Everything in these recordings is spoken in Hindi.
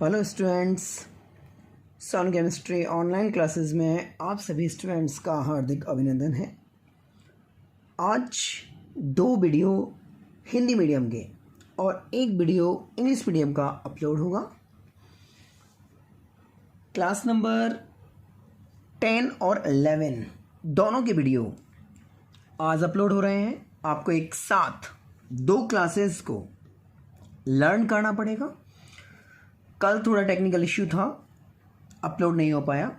हेलो स्टूडेंट्स, सन केमिस्ट्री ऑनलाइन क्लासेस में आप सभी स्टूडेंट्स का हार्दिक अभिनंदन है। आज 2 वीडियो हिंदी मीडियम के और 1 वीडियो इंग्लिश मीडियम का अपलोड होगा। क्लास नंबर 10 और 11 दोनों के वीडियो आज अपलोड हो रहे हैं। आपको एक साथ 2 क्लासेस को लर्न करना पड़ेगा। कल थोड़ा टेक्निकल इश्यू था, अपलोड नहीं हो पाया,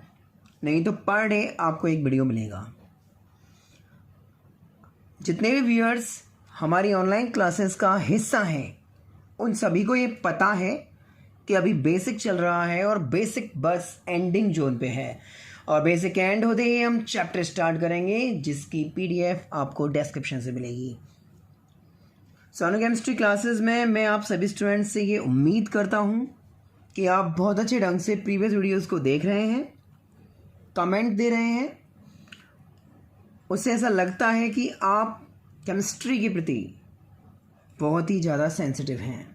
नहीं तो पर डे आपको 1 वीडियो मिलेगा। जितने भी व्यूअर्स हमारी ऑनलाइन क्लासेस का हिस्सा हैं उन सभी को ये पता है कि अभी बेसिक चल रहा है और बेसिक बस एंडिंग जोन पे है और बेसिक एंड होते ही हम चैप्टर स्टार्ट करेंगे, जिसकी PDF आपको डिस्क्रिप्शन से मिलेगी। सन केमिस्ट्री क्लासेस में मैं आप सभी स्टूडेंट्स से ये उम्मीद करता हूँ कि आप बहुत अच्छे ढंग से प्रीवियस वीडियोस को देख रहे हैं, कमेंट दे रहे हैं। उससे ऐसा लगता है कि आप केमिस्ट्री के प्रति बहुत ही ज़्यादा सेंसिटिव हैं।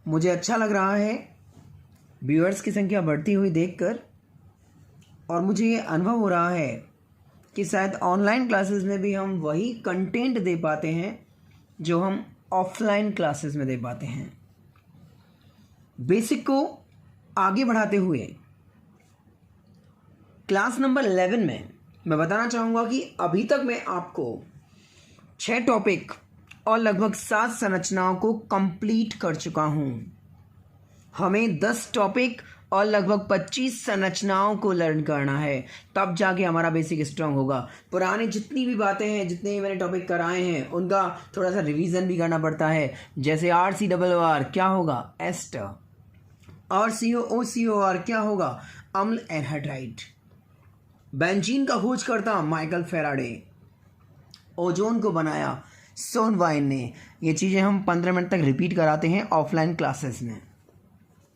मुझे अच्छा लग रहा है व्यूअर्स की संख्या बढ़ती हुई देखकर, और मुझे ये अनुभव हो रहा है कि शायद ऑनलाइन क्लासेस में भी हम वही कंटेंट दे पाते हैं जो हम ऑफलाइन क्लासेस में दे पाते हैं। बेसिक को आगे बढ़ाते हुए क्लास नंबर 11 में मैं बताना चाहूँगा कि अभी तक मैं आपको 6 टॉपिक और लगभग 7 संरचनाओं को कंप्लीट कर चुका हूँ। हमें 10 टॉपिक और लगभग 25 संरचनाओं को लर्न करना है, तब जाके हमारा बेसिक स्ट्रांग होगा। पुराने जितनी भी बातें हैं, जितने भी मैंने टॉपिक कराए हैं, उनका थोड़ा सा रिवीजन भी करना पड़ता है। जैसे RCOR क्या होगा? एस्टर। और COOR क्या होगा? अम्ल एनहाइड्राइड। बेंजीन का खोज करता माइकल फेराडे। ओजोन को बनाया सोनवाइन ने। ये चीज़ें हम 15 मिनट तक रिपीट कराते हैं ऑफलाइन क्लासेस में,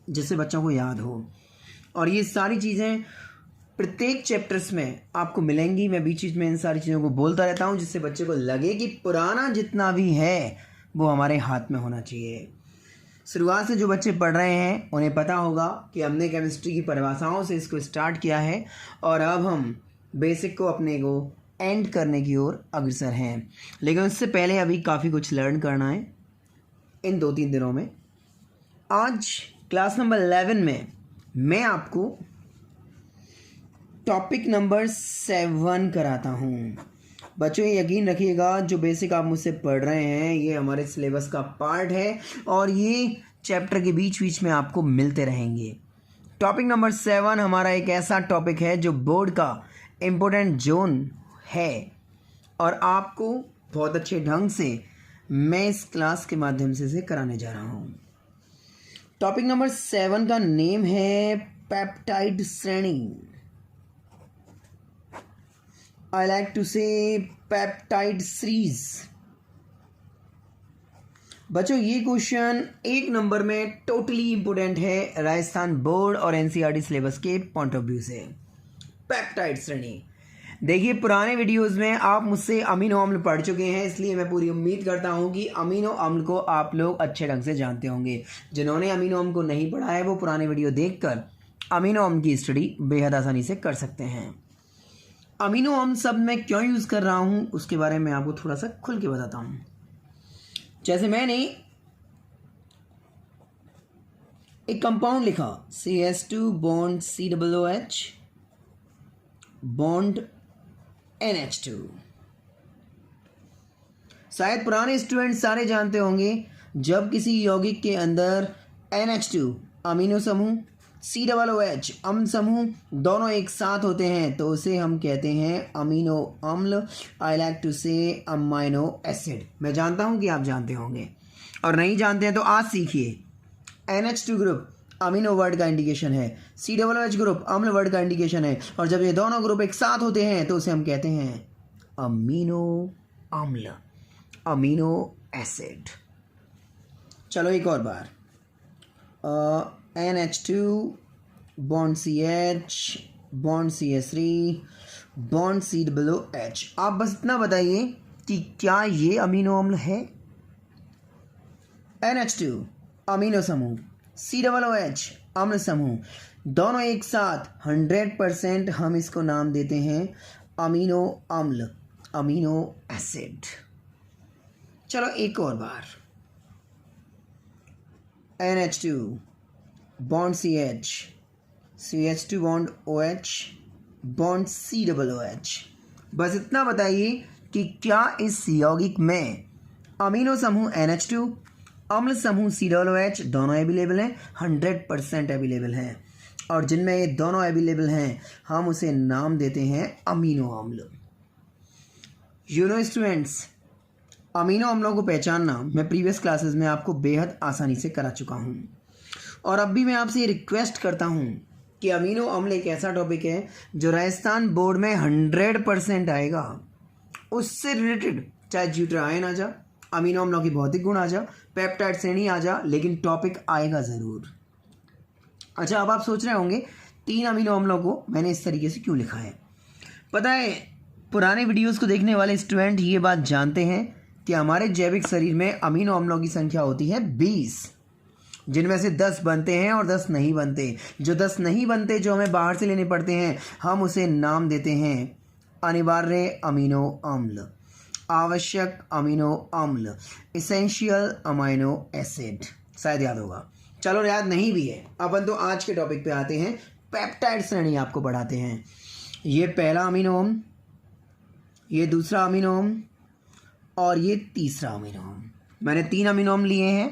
जिससे बच्चों को याद हो। और ये सारी चीज़ें प्रत्येक चैप्टर्स में आपको मिलेंगी। मैं बीच बीच में इन सारी चीज़ों को बोलता रहता हूँ, जिससे बच्चे को लगे कि पुराना जितना भी है वो हमारे हाथ में होना चाहिए। शुरुआत से जो बच्चे पढ़ रहे हैं उन्हें पता होगा कि हमने केमिस्ट्री की परिभाषाओं से इसको स्टार्ट किया है और अब हम बेसिक को अपने को एंड करने की ओर अग्रसर हैं। लेकिन उससे पहले अभी काफ़ी कुछ लर्न करना है इन 2-3 दिनों में। आज क्लास नंबर 11 में मैं आपको टॉपिक नंबर 7 कराता हूँ। बच्चों, ये यकीन रखिएगा, जो बेसिक आप मुझसे पढ़ रहे हैं ये हमारे सिलेबस का पार्ट है और ये चैप्टर के बीच बीच में आपको मिलते रहेंगे। टॉपिक नंबर 7 हमारा एक ऐसा टॉपिक है जो बोर्ड का इम्पोर्टेंट जोन है और आपको बहुत अच्छे ढंग से मैं इस क्लास के माध्यम से इसे कराने जा रहा हूँ। टॉपिक नंबर 7 का नेम है पेप्टाइड श्रेणी। I like to say peptide series। बच्चों, ये क्वेश्चन 1 नंबर में टोटली इम्पोर्टेंट है राजस्थान बोर्ड और NCERT सिलेबस के पॉइंट ऑफ व्यू से। पेप्टाइड श्रेणी देखिए, पुराने वीडियोस में आप मुझसे अमीनो अम्ल पढ़ चुके हैं, इसलिए मैं पूरी उम्मीद करता हूं कि अमीनो अम्ल को आप लोग अच्छे ढंग से जानते होंगे। जिन्होंने अमीनो अम्ल को नहीं पढ़ा है वो पुराने वीडियो देखकर अमीनो अम्ल की स्टडी बेहद आसानी से कर सकते हैं। अमीनो अम्ल शब्द मैं क्यों यूज़ कर रहा हूँ उसके बारे में आपको थोड़ा सा खुल के बताता हूँ। जैसे मैंने एक कंपाउंड लिखा CH2 bond COOH bond NH2। शायद पुराने स्टूडेंट सारे जानते होंगे, जब किसी यौगिक के अंदर NH2 अमीनो समूह, COOH अम्ल समूह दोनों एक साथ होते हैं तो उसे हम कहते हैं अमीनो अम्ल। आई लाइक टू से अमाइनो एसिड। मैं जानता हूं कि आप जानते होंगे, और नहीं जानते हैं तो आज सीखिए। NH2 ग्रुप अमीनो वर्ड का इंडिकेशन है, COOH ग्रुप अम्ल वर्ड का इंडिकेशन है, और जब ये दोनों ग्रुप एक साथ होते हैं तो उसे हम कहते हैं अमीनो अम्ल, अमीनो एसिड। चलो एक और बार, NH2 bond CH bond CH3 bond COOH। आप बस इतना बताइए कि क्या ये अमीनो अम्ल है? NH2 अमीनो समूह, COOH अम्ल समूह, दोनों एक साथ 100% हम इसको नाम देते हैं अमीनो अम्ल, अमीनो एसिड। चलो एक और बार, NH2 bond CH, CH2 bond OH bond COOH। बस इतना बताइए कि क्या इस यौगिक में अमीनो समूह NH2, अम्ल समूह COOH दोनों अवेलेबल हैं? 100% अवेलेबल हैं। और जिनमें ये दोनों अवेलेबल हैं हम उसे नाम देते हैं अमीनो अम्ल। स्टूडेंट्स, अमीनो अम्लों को पहचानना मैं प्रीवियस क्लासेस में आपको बेहद आसानी से करा चुका हूँ, और अब भी मैं आपसे ये रिक्वेस्ट करता हूँ कि अमीनो अम्ल एक ऐसा टॉपिक है जो राजस्थान बोर्ड में 100% आएगा। उससे रिलेटेड चाहे ज्यूट्राइन आ जा, अमीनो अम्लों की भौतिक गुण आ जा, पेप्टाइड श्रेणी आ जा, लेकिन टॉपिक आएगा ज़रूर। अच्छा, अब आप सोच रहे होंगे 3 अमीनो अम्लों को मैंने इस तरीके से क्यों लिखा है। पता है, पुराने वीडियोस को देखने वाले स्टूडेंट ये बात जानते हैं कि हमारे जैविक शरीर में अमीनो अम्लों की संख्या होती है 20, जिनमें से 10 बनते हैं और 10 नहीं बनते। जो 10 नहीं बनते, जो हमें बाहर से लेने पड़ते हैं, हम उसे नाम देते हैं अनिवार्य अमीनो अम्ल, आवश्यक अमीनो अम्ल, इसेंशियल अमीनो एसिड। शायद याद होगा। चलो, याद नहीं भी है, अपन तो आज के टॉपिक पे आते हैं। पेप्टाइड श्रेणी आपको पढ़ाते हैं। ये पहला अमीनो अम्ल, ये दूसरा अमीनो अम्ल और ये तीसरा अमीनो अम्ल। मैंने 3 अमीनो अम्ल लिए हैं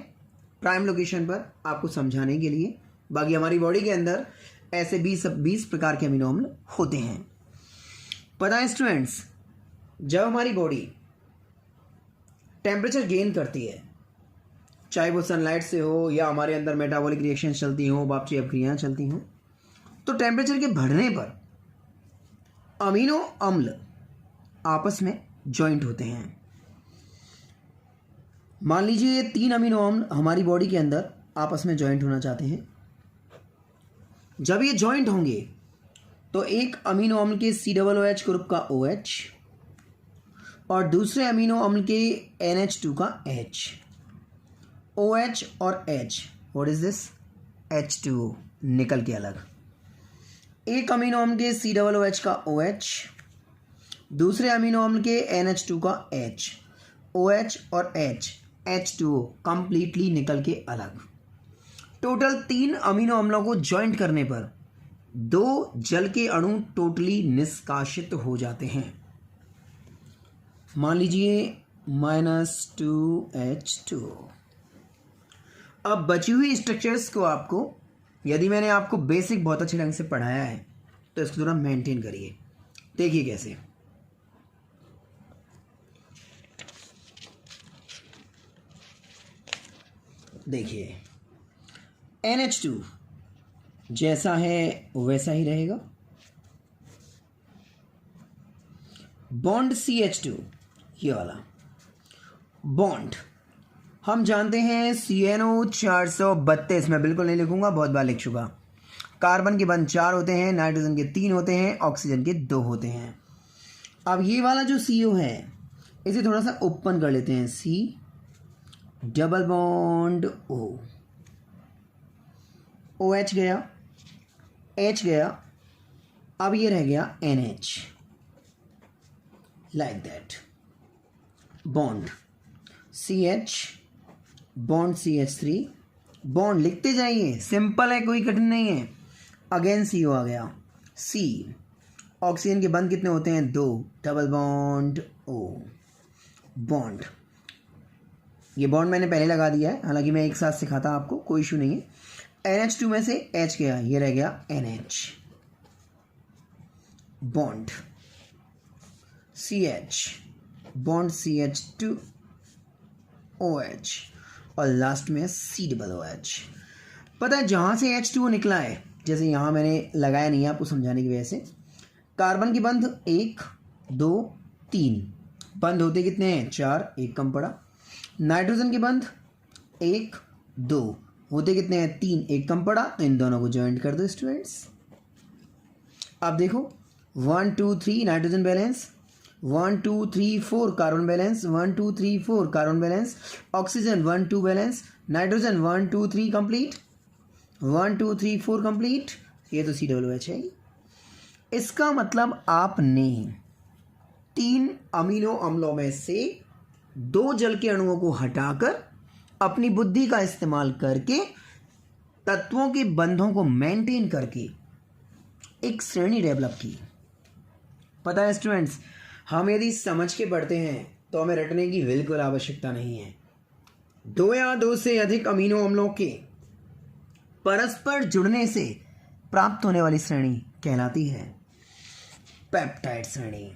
प्राइम लोकेशन पर आपको समझाने के लिए। बाकी हमारी बॉडी के अंदर ऐसे 20 प्रकार के अमीनो अम्ल होते हैं। पता है स्टूडेंट्स, जब हमारी बॉडी टेम्परेचर गेन करती है, चाहे वो सनलाइट से हो या हमारे अंदर मेटाबॉलिक रिएक्शन चलती हो, वापसी अभिक्रियाएं चलती हों, तो टेम्परेचर के बढ़ने पर अमीनो अम्ल आपस में जॉइंट होते हैं। मान लीजिए ये 3 अमीनो अम्ल हमारी बॉडी के अंदर आपस में जॉइंट होना चाहते हैं। जब ये जॉइंट होंगे तो एक अमीनो अम्ल के COOH ग्रुप का OH और दूसरे अमीनो अम्ल के NH2 का H, OH और H, what is this, H2O निकल के अलग। एक अमीनो अम्ल के COOH का OH, दूसरे अमीनो अम्ल के NH2 का H, OH और H, H2O कंप्लीटली निकल के अलग। टोटल 3 अमीनो अम्लों को जॉइंट करने पर 2 जल के अणु टोटली निष्कासित हो जाते हैं। मान लीजिए -2H2O। अब बची हुई स्ट्रक्चर्स को आपको, यदि मैंने आपको बेसिक बहुत अच्छे ढंग से पढ़ाया है तो इसको थोड़ा मेंटेन करिए। देखिए कैसे। देखिए, NH2 जैसा है वैसा ही रहेगा। बॉन्ड CH2, ये वाला बॉन्ड हम जानते हैं CNO 432, मैं बिल्कुल नहीं लिखूंगा, बहुत बार लिख चुका। कार्बन के बंध 4 होते हैं, नाइट्रोजन के 3 होते हैं, ऑक्सीजन के 2 होते हैं। अब ये वाला जो CO है इसे थोड़ा सा ओपन कर लेते हैं। C double bond O, OH गया, H गया, अब ये रह गया NH, like that. Bond CH bond CH3, bond लिखते जाइए, सिंपल है, कोई कठिन नहीं है। अगेन CO आ गया। C, ऑक्सीजन के बंध कितने होते हैं, 2, डबल बॉन्ड O, बॉन्ड। ये बॉन्ड मैंने पहले लगा दिया है, हालांकि मैं एक साथ सिखाता आपको, कोई इशू नहीं है। NH2 में से H गया, ये रह गया NH, bond CH bond CH2 OH और लास्ट में COOH। पता है जहाँ से H2O निकला है, जैसे यहाँ मैंने लगाया नहीं है आपको समझाने की वजह से, कार्बन के बंध 1 2 3 बंध होते कितने हैं, 4, एक कम पड़ा। नाइट्रोजन के बंध 1 2 होते कितने हैं, 3, एक कम पड़ा। तो इन दोनों को ज्वाइंट कर दो स्टूडेंट्स। अब देखो 1 2 3 nitrogen balance, 1 2 3 4 carbon balance, 1 2 3 4 carbon balance, oxygen 1 2 balance, nitrogen 1 2 3 complete, 1 2 3 4 complete. ये तो COOH है। इसका मतलब आपने 3 अमीनो अम्लों में से 2 जल के अणुओं को हटाकर अपनी बुद्धि का इस्तेमाल करके तत्वों के बंधों को मेंटेन करके एक श्रेणी डेवलप की। पता है स्टूडेंट्स, हम यदि समझ के पढ़ते हैं तो हमें रटने की बिल्कुल आवश्यकता नहीं है। 2 या 2 से अधिक अमीनो अम्लों के परस्पर जुड़ने से प्राप्त होने वाली श्रेणी कहलाती है पेप्टाइड श्रेणी।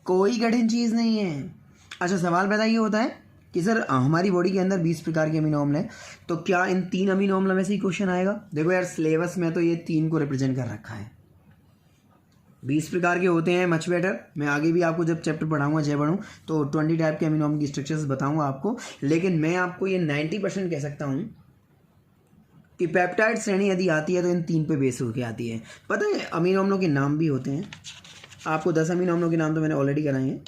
कोई कठिन चीज़ नहीं है। अच्छा, सवाल पैदा ये होता है कि सर हमारी बॉडी के अंदर 20 प्रकार के अमीनो अम्ल हैं, तो क्या इन 3 अमीनो अम्लों में से ही क्वेश्चन आएगा? देखो यार, सिलेबस में तो ये 3 को रिप्रेजेंट कर रखा है। 20 प्रकार के होते हैं, मच बेटर। मैं आगे भी आपको जब चैप्टर पढ़ाऊंगा, जय बढ़ूँ, तो 20 टाइप के अमीनो अम्ल की स्ट्रक्चर्स बताऊंगा आपको। लेकिन मैं आपको ये 90% कह सकता हूँ कि पेप्टाइड श्रेणी यदि आती है तो इन 3 पे बेस होकर आती है। पता है अमीनो अम्लों के नाम भी होते हैं। आपको 10 अमीनो अम्लों के नाम तो मैंने ऑलरेडी कराए हैं,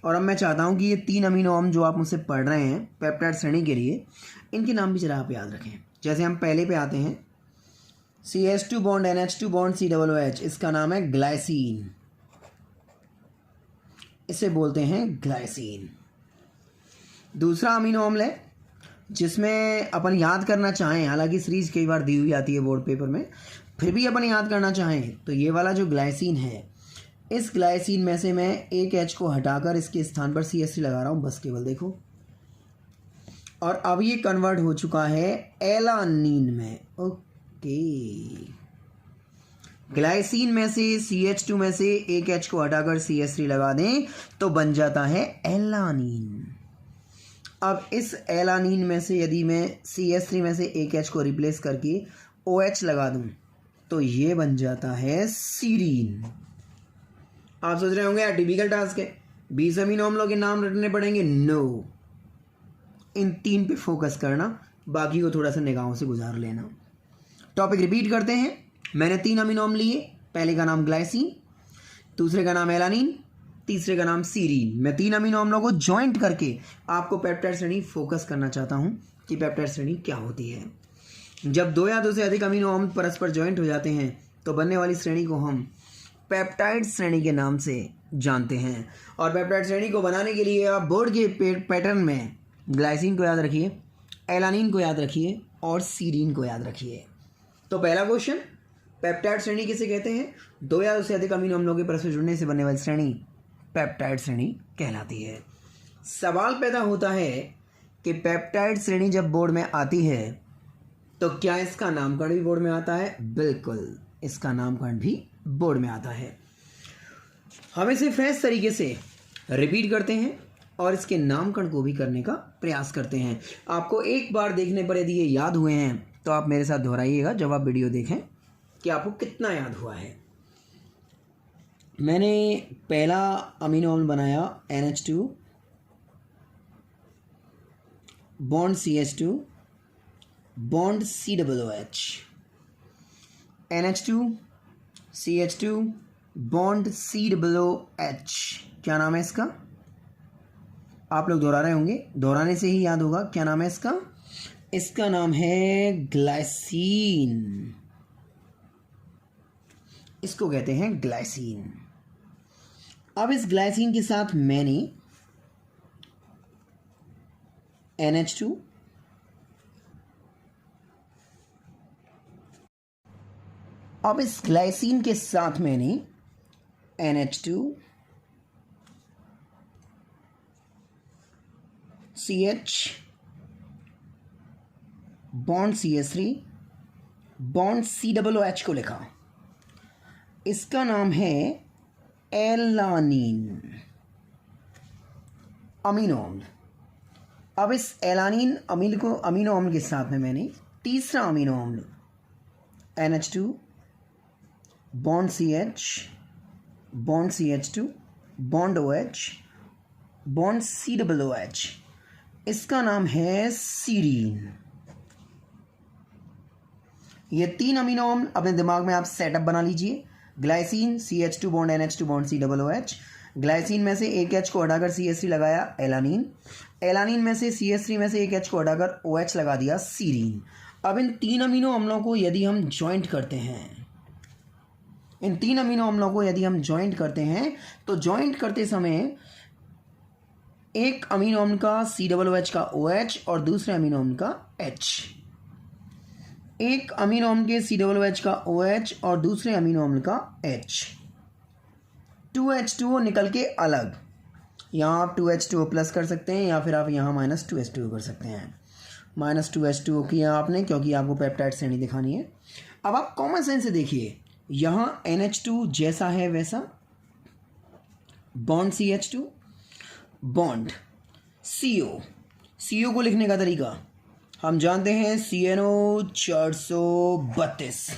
और अब मैं चाहता हूँ कि ये 3 अमीनो अम्ल जो आप मुझसे पढ़ रहे हैं पेप्टाइड श्रेणी के लिए, इनके नाम भी जरा आप याद रखें। जैसे हम पहले पे आते हैं, CH2 bond NH2 bond COOH, इसका नाम है ग्लाइसिन। इसे बोलते हैं ग्लाइसिन। दूसरा अमीनो अम्ल है जिसमें अपन याद करना चाहें, हालांकि सीरीज कई बार दी हुई आती है बोर्ड पेपर में, फिर भी अपन याद करना चाहें तो ये वाला जो ग्लाइसिन है, इस ग्लाइसिन में से मैं एक H को हटाकर इसके स्थान पर CH3 लगा रहा हूँ, बस केवल देखो। और अब ये कन्वर्ट हो चुका है एलानीन में। ओके, ग्लाइसिन में से CH2 में से एक H को हटाकर CH3 लगा दें तो बन जाता है एलानीन। अब इस एलानीन में से यदि मैं CH3 में से एक H को रिप्लेस करके OH लगा दूं तो ये बन जाता है सीरीन। आप सोच रहे होंगे यार टिपिकल टास्क है, 20 अमीनो अम्लों के नाम रटने पड़ेंगे। नो, इन 3 पे फोकस करना, बाकी को थोड़ा सा निगाहों से गुजार लेना। टॉपिक रिपीट करते हैं। मैंने 3 अमीनो अम्ल लिए, पहले का नाम ग्लाइसिन, दूसरे का नाम एलानीन, तीसरे का नाम सीरीन। मैं 3 अमीनो अम्लों को ज्वाइंट करके आपको पेप्टाइड श्रेणी फोकस करना चाहता हूं कि पेप्टाइड श्रेणी क्या होती है। जब 2 या 2 से अधिक अमीनो अम्ल परस्पर ज्वाइंट हो जाते हैं तो बनने वाली श्रेणी को हम पेप्टाइड श्रेणी के नाम से जानते हैं। और पेप्टाइड श्रेणी को बनाने के लिए आप बोर्ड के पैटर्न में ग्लाइसिन को याद रखिए, एलानीन को याद रखिए और सीरीन को याद रखिए। तो पहला क्वेश्चन, पेप्टाइड श्रेणी किसे कहते हैं? 2 या 2 से अधिक अमीनो अम्लों के परस्पर जुड़ने से बनने वाली श्रेणी पेप्टाइड श्रेणी कहलाती है। सवाल पैदा होता है कि पेप्टाइड श्रेणी जब बोर्ड में आती है तो क्या इसका नामकरण भी बोर्ड में आता है? बिल्कुल, इसका नामकरण भी बोर्ड में आता है। हम इसे फ्रेश तरीके से रिपीट करते हैं और इसके नामकरण को भी करने का प्रयास करते हैं। आपको एक बार देखने पर यदि ये याद हुए हैं तो आप मेरे साथ दोहराइएगा जब आप वीडियो देखें कि आपको कितना याद हुआ है। मैंने पहला अमीनो अम्ल बनाया NH2 bond CH2 bond COOH, NH2 CH2 bond COOH। क्या नाम है इसका? आप लोग दोहरा रहे होंगे, दोहराने से ही याद होगा। क्या नाम है इसका? इसका नाम है ग्लाइसिन। इसको कहते हैं ग्लाइसिन। अब इस ग्लाइसिन के साथ मैंने NH2 अब इस ग्लाइसिन के साथ मैंने NH2 CH bond CH3 bond COOH को लिखा। इसका नाम है एलानीन अमीनो अम्ल। अब इस एलानीन अमीनो अम्ल के साथ में मैंने तीसरा अमीनो अम्ल NH2 bond CH bond CH2 bond OH bond COOH, इसका नाम है सीरीन। ये 3 अमीनो अम्ल अपने दिमाग में आप सेटअप बना लीजिए। Glycine CH2 bond NH2 bond COOH, glycine में से एक H को हटाकर CH3 लगाया एलानीन, एलानीन में से CH3 में से एक H को हटाकर OH लगा दिया सीरीन। अब इन 3 अमीनो अम्लों को यदि हम ज्वाइंट करते हैं, इन 3 अमीनो अम्लों को यदि हम ज्वाइंट करते हैं तो ज्वाइंट करते समय एक अमीनो अम्ल का COOH का OH और दूसरे अमीनो अम्ल का H, एक अमीनो अम्ल के COOH का OH और दूसरे अमीनो अम्ल का H, 2H2O निकल के अलग, यहाँ आप 2H2O प्लस कर सकते हैं या फिर आप यहाँ -2H2O कर सकते हैं। -2H2O किया आपने क्योंकि आपको पेप्टाइड श्रेणी दिखानी है। अब आप कॉमन सेंस से देखिए, यहाँ NH2 जैसा है वैसा, बॉन्ड CH2, बॉन्ड CO को लिखने का तरीका हम जानते हैं, CNO 432।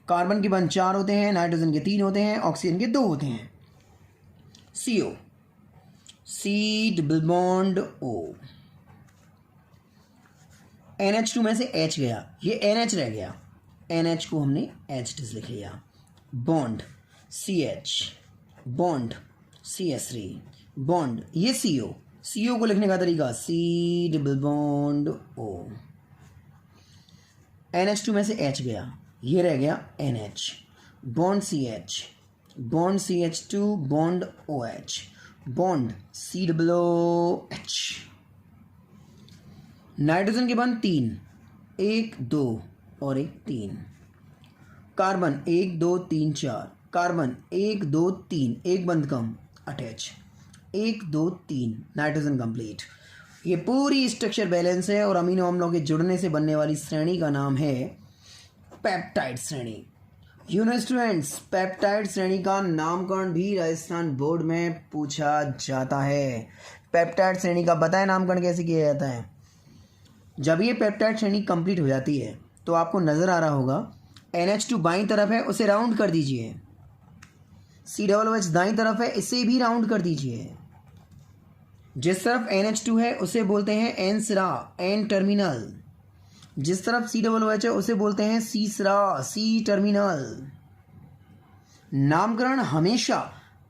कार्बन के बंध 4 होते हैं, नाइट्रोजन के 3 होते हैं, ऑक्सीजन के 2 होते हैं। CO, C double bond O, NH2 में से H गया, ये NH रह गया, NH को हमने H लिख लिया, bond CH, bond CH3, bond ये CO को लिखने का तरीका C double bond O, NH2 में से H गया, ये रह गया NH, bond CH, bond CH2, bond OH, bond COOH। Nitrogen के बंध 3, 1 2 और 1 3, कार्बन 1 2 3 4, कार्बन 1 2 3, एक बंध कम, अटैच 1 2 3, नाइट्रोजन कंप्लीट। ये पूरी स्ट्रक्चर बैलेंस है और अमीनो अम्लों के जुड़ने से बनने वाली श्रेणी का नाम है पेप्टाइड श्रेणी। स्टूडेंट्स, पेप्टाइड श्रेणी का नामकरण भी राजस्थान बोर्ड में पूछा जाता है। पेप्टाइड श्रेणी का बताएं नामकरण कैसे किया जाता है। जब ये पेप्टाइड श्रेणी कंप्लीट हो जाती है तो आपको नज़र आ रहा होगा NH2 बाईं तरफ है, उसे राउंड कर दीजिए। COOH दाईं तरफ है, इसे भी राउंड कर दीजिए। जिस तरफ NH2 है उसे बोलते हैं N सिरा, N टर्मिनल। जिस तरफ COOH है उसे बोलते हैं C सिरा, C टर्मिनल। नामकरण हमेशा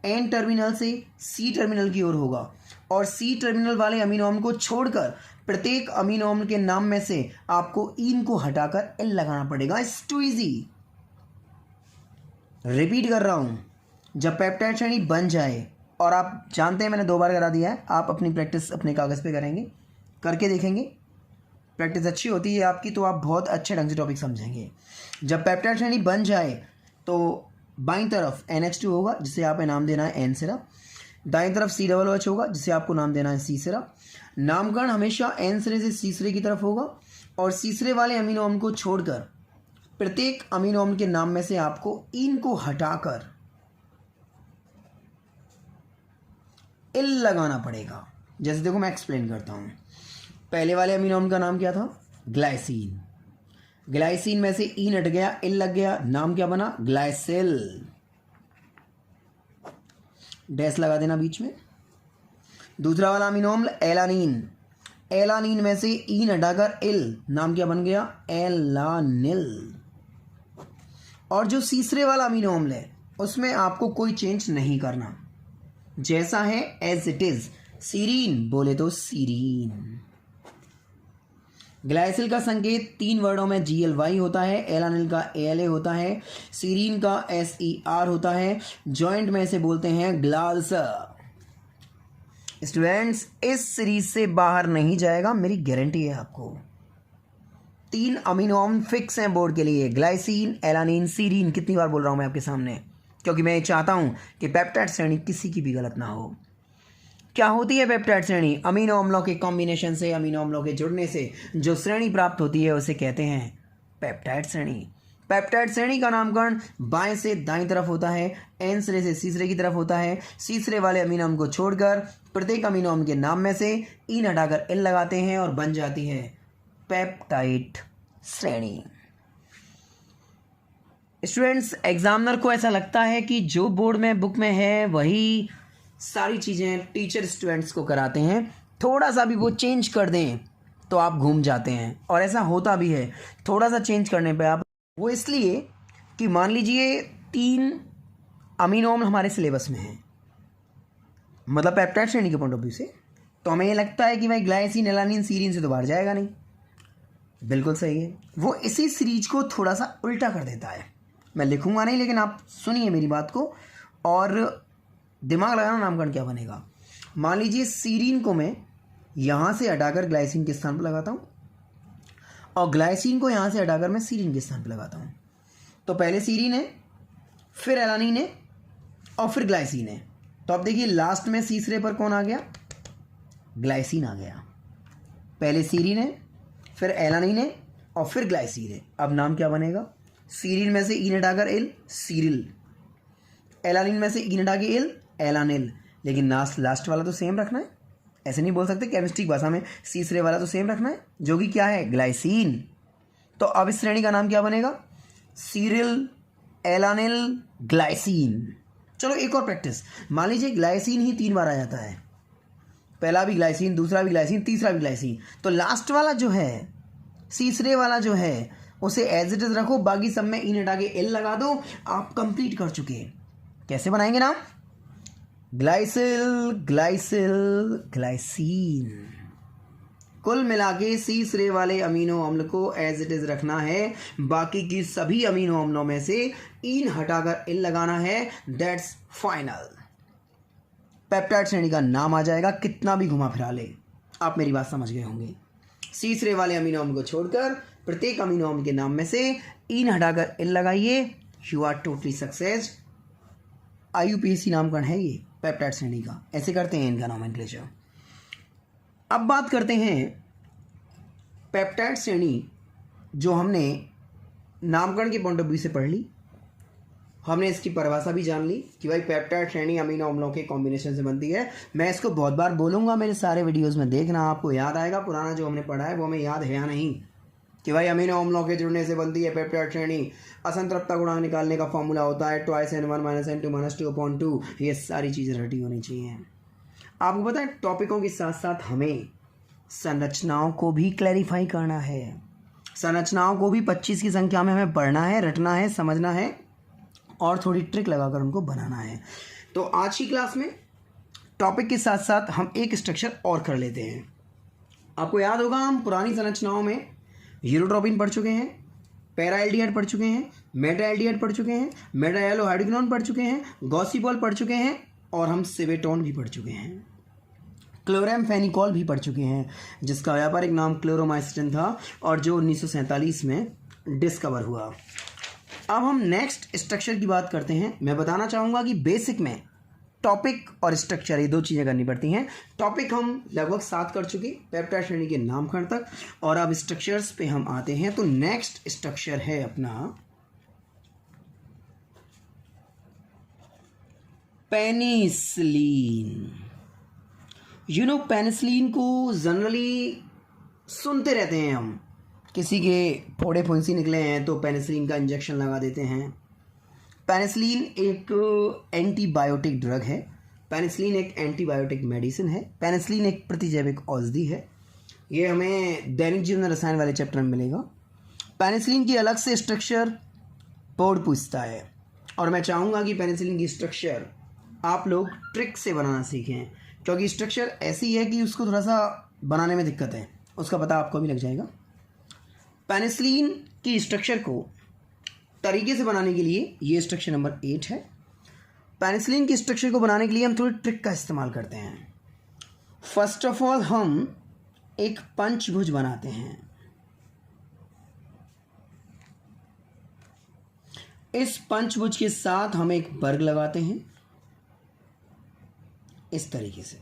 N टर्मिनल से C टर्मिनल की ओर होगा और C टर्मिनल वाले अमीनो अम्ल को छोड़कर प्रत्येक अमीनो अम्ल के नाम में से आपको इन को हटाकर L लगाना पड़ेगा। It's to easy. रिपीट कर रहा हूं, जब पेप्टाइड श्रेणी बन जाए, और आप जानते हैं मैंने 2 बार करा दिया है, आप अपनी प्रैक्टिस अपने कागज़ पे करेंगे, करके देखेंगे, प्रैक्टिस अच्छी होती है आपकी तो आप बहुत अच्छे ढंग से टॉपिक समझेंगे। जब पेप्टाइड श्रेणी बन जाए तो बाईं तरफ NH2 होगा जिसे आपको नाम देना है N सिरा, दाईं तरफ COOH होगा जिसे आपको नाम देना है C सिरा। नामकरण हमेशा N सिरे से C सिरे की तरफ होगा और C सिरे वाले अमीनो अम्ल को छोड़कर प्रत्येक अमीनो अम्ल के नाम में से आपको इन को हटाकर L लगाना पड़ेगा। जैसे देखो मैं एक्सप्लेन करता हूँ। पहले वाले अमीनो अम्ल का नाम क्या था? ग्लाइसिन। ग्लाइसिन में से इन हट गया, L लग गया, नाम क्या बना? ग्लाइसिल। डैश लगा देना बीच में। दूसरा वाला अमीनो अम्ल एलानीन। एलानीन में से इन हटाकर L, नाम क्या बन गया? एलानिल। और जो तीसरे वाला अमीनो अम्ल है उसमें आपको कोई चेंज नहीं करना, जैसा है एज इट इज। सीरीन बोले तो सीरीन। ग्लाइसिल का संकेत 3 वर्डों में GLY होता है, एलानिल का ALA होता है, सीरीन का SER होता है, जॉइंट में इसे बोलते हैं ग्लाल्सर। स्टूडेंट्स, इस सीरीज से बाहर नहीं जाएगा, मेरी गारंटी है आपको। 3 अमीनो अम्ल फिक्स हैं बोर्ड के लिए, ग्लाइसिन, एलानिन, सीरीन। कितनी बार बोल रहा हूं मैं आपके सामने, क्योंकि मैं ये चाहता हूं कि पेप्टाइड श्रेणी किसी की भी गलत ना हो। क्या होती है पेप्टाइड श्रेणी? अमीनो अम्लों के कॉम्बिनेशन से, अमीनो अम्लों के जुड़ने से जो श्रेणी प्राप्त होती है उसे कहते हैं पेप्टाइड श्रेणी। पेप्टाइड श्रेणी का नामकरण बाएं से दाईं तरफ होता है, N सिरे से C सिरे की तरफ होता है। C सिरे वाले अमीनो अम्ल को छोड़कर प्रत्येक अमीनो अम्ल के नाम में से इन हटाकर L लगाते हैं और बन जाती है पेप्टाइड श्रेणी। स्टूडेंट्स, एग्जामिनर को ऐसा लगता है कि जो बोर्ड में बुक में है वही सारी चीज़ें टीचर स्टूडेंट्स को कराते हैं, थोड़ा सा भी वो चेंज कर दें तो आप घूम जाते हैं, और ऐसा होता भी है। थोड़ा सा चेंज करने पे आप, वो इसलिए कि मान लीजिए 3 अमीनो अम्ल हमारे सिलेबस में हैं, मतलब पेप्टाइड श्रेणी के पॉइंट ऑफ व्यू से, तो हमें ये लगता है कि भाई ग्लाइसिन, एलानिन, सीरीन से तो बाहर जाएगा नहीं। बिल्कुल सही है। वो इसी सीरीज को थोड़ा सा उल्टा कर देता है। मैं लिखूंगा नहीं, लेकिन आप सुनिए मेरी बात को और दिमाग लगाना, नामकरण क्या बनेगा। मान लीजिए सीरीन को मैं यहाँ से हटाकर ग्लाइसिन के स्थान पर लगाता हूँ और ग्लाइसिन को यहाँ से हटाकर मैं सीरीन के स्थान पर लगाता हूँ। तो पहले सीरीन है, फिर एलानीन है और फिर ग्लाइसिन है। तो अब देखिए लास्ट में तीसरे पर कौन आ गया, ग्लाइसिन आ गया। पहले सीरीन है, फिर एलानीन है और फिर ग्लाइसिन है। अब नाम क्या बनेगा, सीरीन में से ईन हटाकर एल, सीरिल। एलानीन में से ईन हटा के एल, एलानिल। लेकिन लास्ट वाला तो सेम रखना है, ऐसे नहीं बोल सकते केमिस्ट्री भाषा में, तीसरे वाला तो सेम रखना है जो कि क्या है, ग्लाइसिन। तो अब इस श्रेणी का नाम क्या बनेगा, सीरिल एलानिल ग्लाइसिन। चलो एक और प्रैक्टिस। मान लीजिए ग्लाइसिन ही 3 बार आ जाता है, पहला भी ग्लाइसिन, दूसरा भी ग्लाइसिन, तीसरा भी ग्लाइसिन। तो लास्ट वाला जो है, तीसरे वाला जो है, उसे एज इट इज रखो, बाकी सब में इन हटा के एल लगा दो, आप कंप्लीट कर चुके। कैसे बनाएंगे नाम, ग्लाइसिल ग्लाइसिल ग्लाइसिन। कुल मिला के तीसरे वाले अमीनो अम्ल को एज इट इज रखना है, बाकी की सभी अमीनो अम्लों में से इन हटाकर एल लगाना है। That's final. पेप्टाइड श्रेणी का नाम आ जाएगा, कितना भी घुमा फिरा ले। आप मेरी बात समझ गए होंगे। तीसरे वाले अमीनो अम्ल को छोड़कर प्रत्येक अमीनो अम्ल के नाम में से इन हटाकर एल लगाइए, you are totally success. IUPAC नामकरण है ये पेप्टाइड श्रेणी का, ऐसे करते हैं इनका नोमेनक्लेचर। अब बात करते हैं पेप्टाइड श्रेणी जो हमने नामकरण के पॉइंट ऑफ व्यू से पढ़ ली, हमने इसकी परिभाषा भी जान ली कि भाई पेप्टाइड श्रेणी अमीनो अम्लों के कॉम्बिनेशन से बनती है। मैं इसको बहुत बार बोलूँगा, मेरे सारे वीडियोस में देखना, आपको याद आएगा पुराना जो हमने पढ़ा है वो हमें याद है या नहीं, कि भाई अमीनो अम्लों के जुड़ने से बनती है पेप्टाइड श्रेणी। असंतृप्तता गुणांक निकालने का फॉर्मूला होता है 2n1 - n2 - 2/2। ये सारी चीज़ें रटी होनी चाहिए। आपको पता है टॉपिकों के साथ साथ हमें संरचनाओं को भी क्लैरिफाई करना है। संरचनाओं को भी 25 की संख्या में हमें पढ़ना है, रटना है, समझना है और थोड़ी ट्रिक लगाकर उनको बनाना है। तो आज की क्लास में टॉपिक के साथ साथ हम एक स्ट्रक्चर और कर लेते हैं। आपको याद होगा हम पुरानी संरचनाओं में यूरोट्रोपिन पढ़ चुके हैं, पैरा एल्डिहाइड पढ़ चुके हैं, मेटा एल्डिहाइड पढ़ चुके हैं, मेटा येलो हाइड्रोक्विनोन पढ़ चुके हैं, गॉसिपॉल पढ़ चुके हैं और हम सिवेटोन भी पढ़ चुके हैं। क्लोरेमफेनिकॉल भी पढ़ चुके हैं, जिसका व्यापारिक नाम क्लोरोमाइसिन था और जो 1947 में डिस्कवर हुआ। अब हम नेक्स्ट स्ट्रक्चर की बात करते हैं। मैं बताना चाहूँगा कि बेसिक में टॉपिक और स्ट्रक्चर ये 2 चीज़ें करनी पड़ती हैं। टॉपिक हम लगभग 7 कर चुके पेप्टाइड श्रेणी के नामकरण तक, और अब स्ट्रक्चर्स पे हम आते हैं। तो नेक्स्ट स्ट्रक्चर है अपना पेनिसिलिन। पेनिसिलिन को जनरली सुनते रहते हैं हम, किसी के फोड़े फुंसी निकले हैं तो पेनिसिलिन का इंजेक्शन लगा देते हैं। पेनिसिलिन एक एंटीबायोटिक ड्रग है, पेनिसिलिन एक एंटीबायोटिक मेडिसिन है, पेनिसिलिन एक प्रतिजैविक औषधि है। ये हमें दैनिक जीवन रसायन वाले चैप्टर में मिलेगा। पेनिसिलिन की अलग से स्ट्रक्चर बोर्ड पूछता है, और मैं चाहूँगा कि पेनिसिलिन की स्ट्रक्चर आप लोग ट्रिक से बनाना सीखें, क्योंकि स्ट्रक्चर ऐसी है कि उसको थोड़ा सा बनाने में दिक्कत है, उसका पता आपको भी लग जाएगा। पेनिसिलिन की स्ट्रक्चर को तरीके से बनाने के लिए ये स्ट्रक्चर नंबर 8 है। पेनिसिलिन की स्ट्रक्चर को बनाने के लिए हम थोड़ी ट्रिक का इस्तेमाल करते हैं। फर्स्ट ऑफ ऑल हम एक पंचभुज बनाते हैं। इस पंचभुज के साथ हम एक वर्ग लगाते हैं इस तरीके से,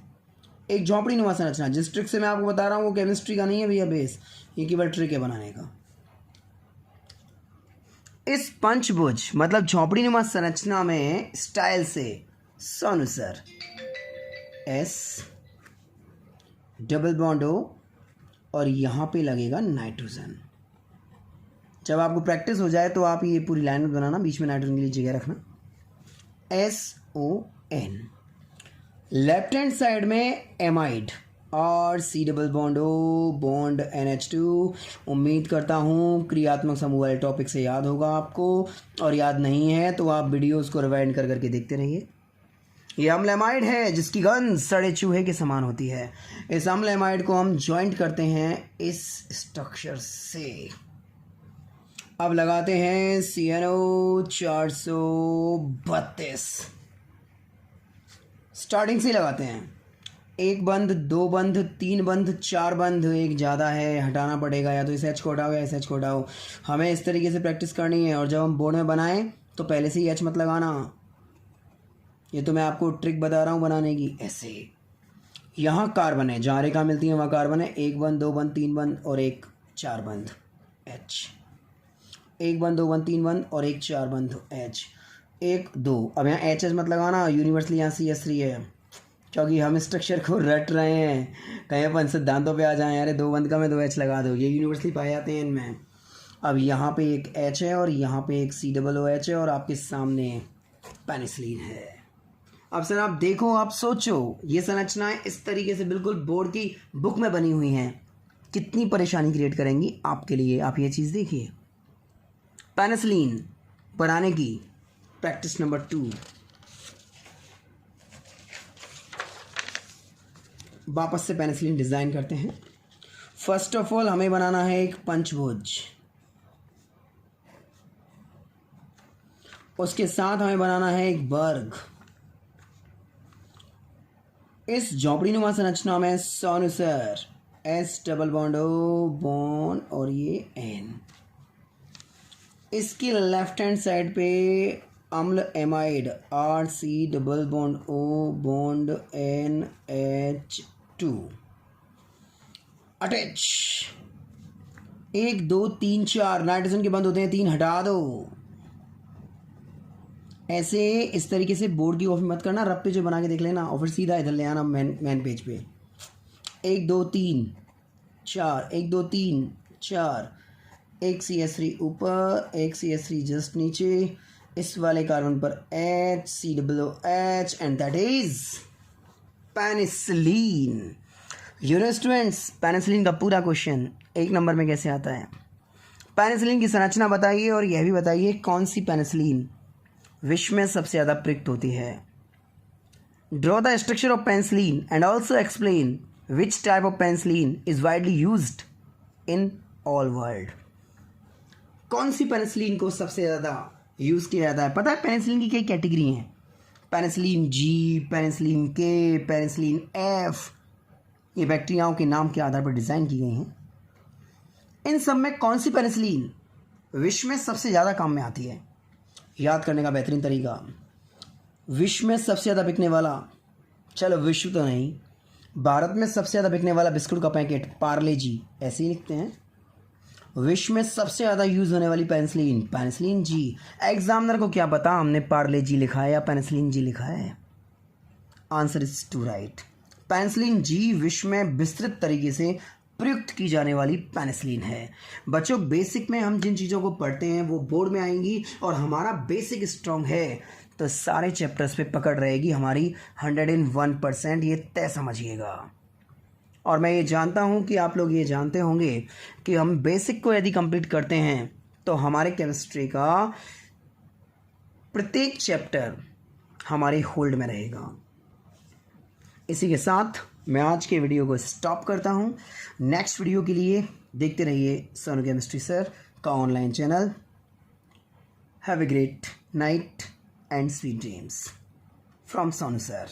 एक झोंपड़ी नुमा संरचना। जिस ट्रिक से मैं आपको बता रहा हूँ वो केमिस्ट्री का नहीं है भैया बेस, ये केवल ट्रिक है बनाने का। इस पंचभुज मतलब झोंपड़ी नुमा संरचना में स्टाइल से अनुसार S डबल बॉन्ड O और यहाँ पे लगेगा नाइट्रोजन। जब आपको प्रैक्टिस हो जाए तो आप ये पूरी लाइन में बनाना, बीच में नाइट्रोजन के लिए जगह रखना। SON लेफ्ट हैंड साइड में एमाइड और C double bond O bond NH2। उम्मीद करता हूँ क्रियात्मक समूह वाले टॉपिक से याद होगा आपको, और याद नहीं है तो आप वीडियोस को रिवाइंड कर करके देखते रहिए। ये अम्ल एमाइड है जिसकी गंध सड़े चूहे के समान होती है। इस अम्ल एमाइड को हम ज्वाइंट करते हैं इस स्ट्रक्चर से। अब लगाते हैं CnO 432। स्टार्टिंग से लगाते हैं। 1 बंद, 2 बंद, 3 बंद, 4 बंद। एक ज़्यादा है, हटाना पड़ेगा, या तो इस H को हटाओ या इस H को हटाओ। हमें इस तरीके से प्रैक्टिस करनी है। और जब हम बोर्ड में बनाएं तो पहले से ही H मत लगाना। ये तो मैं आपको ट्रिक बता रहा हूँ बनाने की। ऐसे यहाँ कार्बन है, जहाँ रेखा मिलती है वहाँ कार्बन है। 1 बंद, 2 बंद, 3 बंद और एक 4 बंद H। 1 बंद, 2 बंद, 3 बंद और एक 4 बंद H। 1 2। अब यहाँ HS मत लगाना, यूनिवर्सली यहाँ CH3 है, क्योंकि हम स्ट्रक्चर को रट रहे हैं। कहीं अपन सिद्धांतों पे आ जाएं, अरे 2 बंद का मैं 2 H लगा दो, ये यूनिवर्सली पाए जाते हैं इनमें। अब यहाँ पे एक H है और यहाँ पे एक COOH है और आपके सामने पेनिसिलिन है। अब सर आप देखो, आप सोचो, ये संरचनाएं इस तरीके से बिल्कुल बोर्ड की बुक में बनी हुई हैं, कितनी परेशानी क्रिएट करेंगी आपके लिए। आप ये चीज़ देखिए। पेनिसिलिन बनाने की प्रैक्टिस नंबर 2। वापस से पेनिसिलिन डिज़ाइन करते हैं। फर्स्ट ऑफ ऑल हमें बनाना है एक पंचभुज। उसके साथ हमें बनाना है एक वर्ग। इस झोंपड़ीनुमा संरचना में सोनुसर S double bond O bond और ये N। इसकी लेफ्ट हैंड साइड पे अम्ल amide RC double bond O bond NH2 attach. 1 2 3 4 nitrogen के बंद होते हैं, 3 हटा दो। ऐसे इस तरीके से बोर्ड की कॉपी मत करना, रब पे जो बना के देख लेना और फिर सीधा इधर ले आना मेन पेज पे। 1 2 3 4, 1 2 3 4, एक CH3 ऊपर, एक CH3 जस्ट नीचे, इस वाले कार्बन पर HCOOH and that is penicillin. Students, penicillin का पूरा क्वेश्चन 1 नंबर में कैसे आता है। पेनिसिलिन की संरचना बताइए और यह भी बताइए कौन सी पेनिसिलिन विश्व में सबसे ज़्यादा प्रयुक्त होती है। Draw the structure of penicillin and also explain which type of penicillin is widely used in all world. कौन सी पेनिसिलिन को सबसे ज़्यादा यूज़ किया जाता है। पता है पेनिसिलिन की कई कैटेगरी हैं, penicillin G, penicillin K, penicillin F। ये बैक्टीरियाओं के नाम के आधार पर डिज़ाइन की गई हैं। इन सब में कौन सी पेनिसिलिन विश्व में सबसे ज़्यादा काम में आती है। याद करने का बेहतरीन तरीका, विश्व में सबसे ज़्यादा बिकने वाला, चलो विश्व तो नहीं, भारत में सबसे ज़्यादा बिकने वाला बिस्कुट का पैकेट पार्ले जी, ऐसे ही लिखते हैं। विश्व में सबसे ज़्यादा यूज़ होने वाली पेनिसिलिन, पेनिसिलिन G। एग्जामिनर को क्या पता हमने पार्ले जी लिखा है या पेनिसिलिन G लिखा है। Answer is two right. Penicillin G विश्व में विस्तृत तरीके से प्रयुक्त की जाने वाली पेनिसिलिन है। बच्चों, बेसिक में हम जिन चीज़ों को पढ़ते हैं वो बोर्ड में आएंगी और हमारा बेसिक स्ट्रॉन्ग है तो सारे चैप्टर्स पे पकड़ रहेगी हमारी 101%, ये तय समझिएगा। और मैं ये जानता हूँ कि आप लोग ये जानते होंगे कि हम बेसिक को यदि कंप्लीट करते हैं तो हमारे केमिस्ट्री का प्रत्येक चैप्टर हमारे होल्ड में रहेगा। इसी के साथ मैं आज के वीडियो को स्टॉप करता हूँ। नेक्स्ट वीडियो के लिए देखते रहिए सोनू केमिस्ट्री सर का online channel. Have a great night and sweet dreams from Sonu sir.